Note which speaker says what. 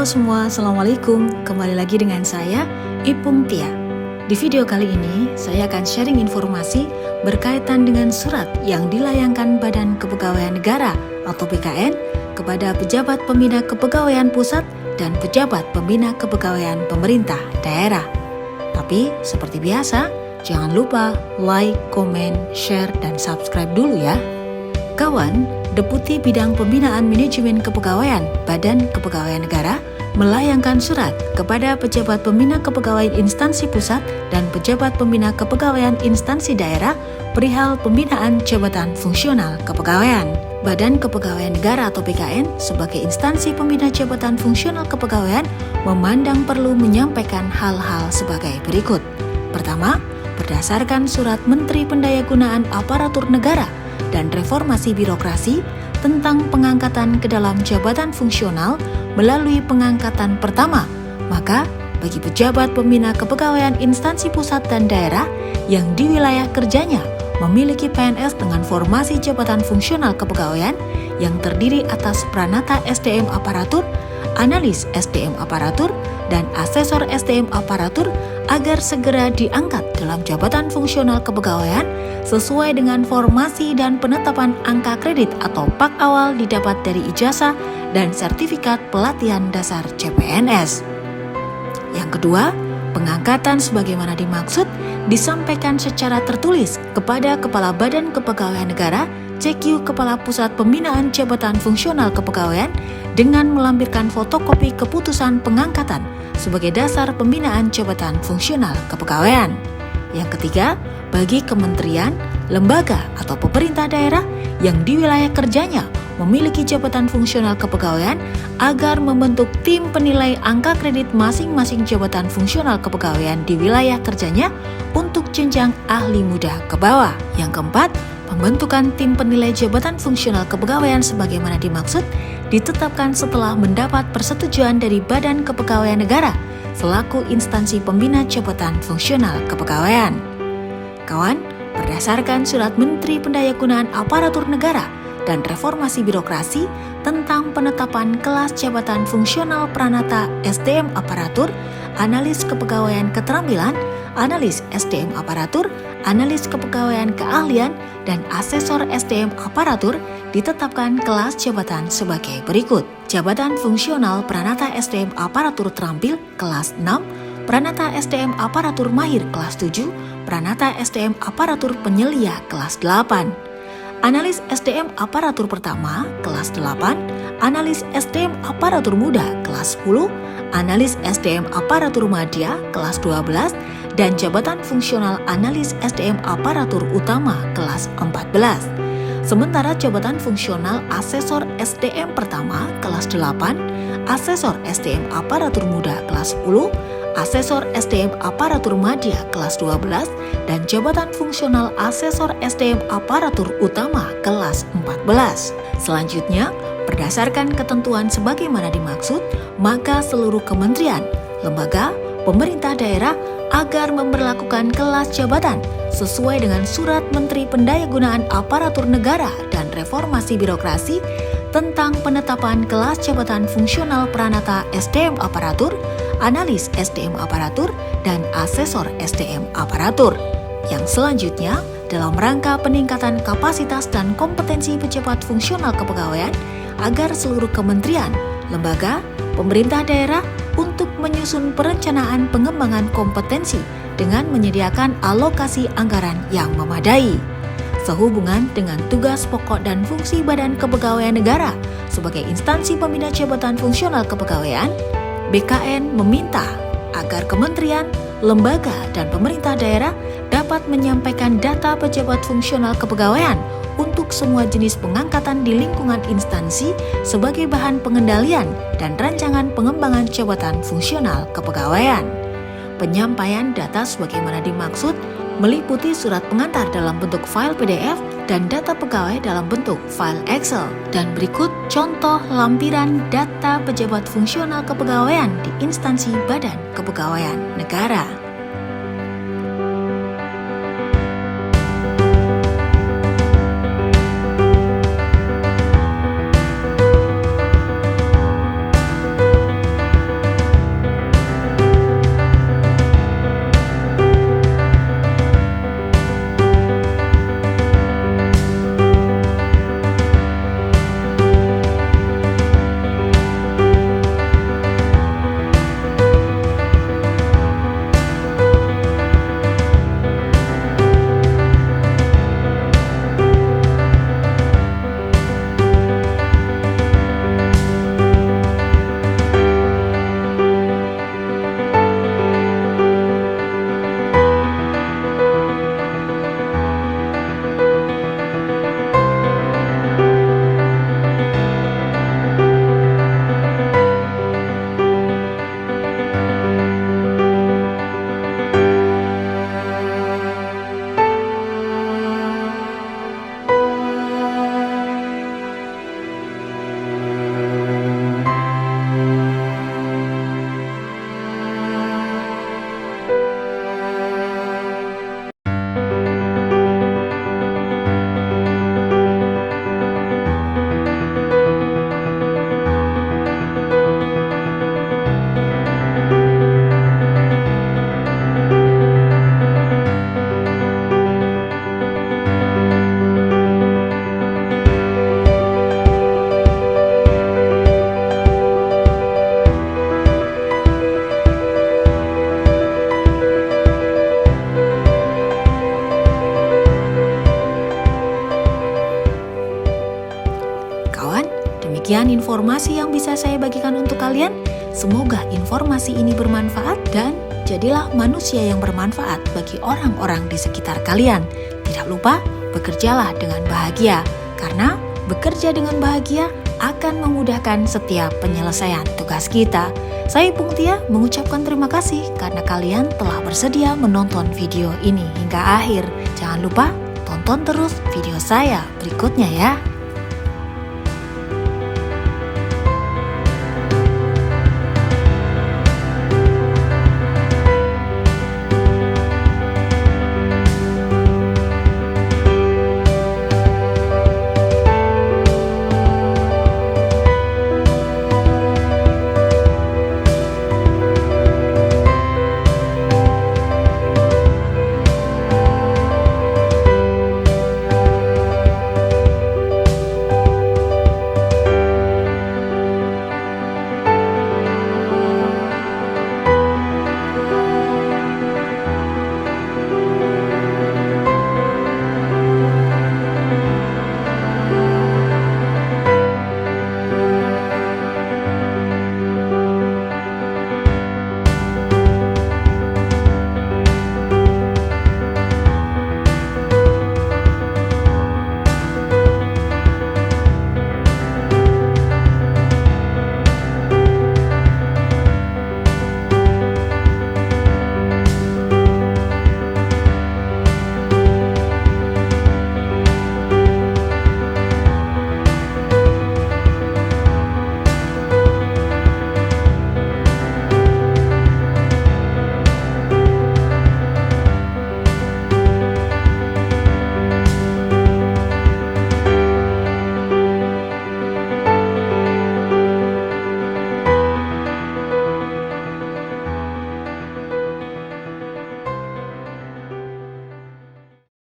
Speaker 1: semua, Assalamualaikum. Kembali lagi dengan saya, Ipung Tia. Di video kali ini, saya akan sharing informasi berkaitan dengan surat yang dilayangkan Badan Kepegawaian Negara atau BKN kepada pejabat pembina kepegawaian pusat dan pejabat pembina kepegawaian pemerintah daerah. Tapi, seperti biasa, jangan lupa like, komen, share, dan subscribe dulu ya. Kawan, Deputi Bidang Pembinaan Manajemen Kepegawaian Badan Kepegawaian Negara melayangkan surat kepada pejabat pembina kepegawaian instansi pusat dan pejabat pembina kepegawaian instansi daerah perihal pembinaan jabatan fungsional kepegawaian. Badan Kepegawaian Negara atau BKN sebagai instansi pembina jabatan fungsional kepegawaian memandang perlu menyampaikan hal-hal sebagai berikut. Pertama, berdasarkan surat Menteri Pendayagunaan Aparatur Negara dan Reformasi Birokrasi tentang pengangkatan ke dalam jabatan fungsional melalui pengangkatan pertama, maka bagi pejabat pembina kepegawaian instansi pusat dan daerah yang di wilayah kerjanya memiliki PNS dengan formasi jabatan fungsional kepegawaian yang terdiri atas pranata SDM aparatur, analis SDM aparatur, dan asesor SDM aparatur agar segera diangkat dalam jabatan fungsional kepegawaian sesuai dengan formasi dan penetapan angka kredit atau PAK awal didapat dari ijazah dan sertifikat pelatihan dasar CPNS. Yang kedua, pengangkatan sebagaimana dimaksud disampaikan secara tertulis kepada Kepala Badan Kepegawaian Negara CQ Kepala Pusat Pembinaan Jabatan Fungsional Kepegawaian dengan melampirkan fotokopi keputusan pengangkatan sebagai dasar pembinaan jabatan fungsional kepegawaian. Yang ketiga, bagi kementerian, lembaga, atau pemerintah daerah yang di wilayah kerjanya memiliki jabatan fungsional kepegawaian agar membentuk tim penilai angka kredit masing-masing jabatan fungsional kepegawaian di wilayah kerjanya untuk jenjang ahli muda ke bawah. Yang keempat, pembentukan tim penilai jabatan fungsional kepegawaian sebagaimana dimaksud ditetapkan setelah mendapat persetujuan dari Badan Kepegawaian Negara selaku instansi pembina jabatan fungsional kepegawaian. Kawan, berdasarkan surat Menteri Pendayagunaan Aparatur Negara dan Reformasi Birokrasi tentang penetapan kelas jabatan fungsional pranata SDM aparatur, analis kepegawaian keterampilan, analis SDM aparatur, analis kepegawaian keahlian, dan asesor SDM aparatur ditetapkan kelas jabatan sebagai berikut. Jabatan fungsional pranata SDM aparatur terampil kelas 6, pranata SDM aparatur mahir kelas 7, pranata SDM aparatur penyelia kelas 8. Analis SDM aparatur pertama kelas 8, analis SDM aparatur muda kelas 10, analis SDM aparatur madya kelas 12, dan jabatan fungsional analis SDM aparatur utama kelas 14. Sementara jabatan fungsional asesor SDM pertama kelas 8, asesor SDM aparatur muda kelas 10, asesor SDM aparatur madya kelas 12, dan jabatan fungsional asesor SDM aparatur utama kelas 14. Selanjutnya, berdasarkan ketentuan sebagaimana dimaksud, maka seluruh kementerian, lembaga, pemerintah daerah agar memberlakukan kelas jabatan sesuai dengan surat Menteri Pendayagunaan Aparatur Negara dan Reformasi Birokrasi tentang penetapan kelas jabatan fungsional pranata SDM aparatur, analis SDM aparatur, dan asesor SDM aparatur. Yang selanjutnya, dalam rangka peningkatan kapasitas dan kompetensi pejabat fungsional kepegawaian agar seluruh kementerian, lembaga, pemerintah daerah untuk menyusun perencanaan pengembangan kompetensi dengan menyediakan alokasi anggaran yang memadai. Sehubungan dengan tugas pokok dan fungsi Badan Kepegawaian Negara sebagai instansi pembina jabatan fungsional kepegawaian, BKN meminta agar kementerian, lembaga, dan pemerintah daerah dapat menyampaikan data pejabat fungsional kepegawaian untuk semua jenis pengangkatan di lingkungan instansi sebagai bahan pengendalian dan rancangan pengembangan jabatan fungsional kepegawaian. Penyampaian data sebagaimana dimaksud meliputi surat pengantar dalam bentuk file PDF dan data pegawai dalam bentuk file Excel. Dan berikut contoh lampiran data pejabat fungsional kepegawaian di instansi Badan Kepegawaian Negara. sekian informasi yang bisa saya bagikan untuk kalian. Semoga informasi ini bermanfaat dan jadilah manusia yang bermanfaat bagi orang-orang di sekitar kalian. Tidak lupa, bekerjalah dengan bahagia, karena bekerja dengan bahagia akan memudahkan setiap penyelesaian tugas kita. Saya Ipung Tia mengucapkan terima kasih karena kalian telah bersedia menonton video ini hingga akhir. Jangan lupa tonton terus video saya berikutnya ya.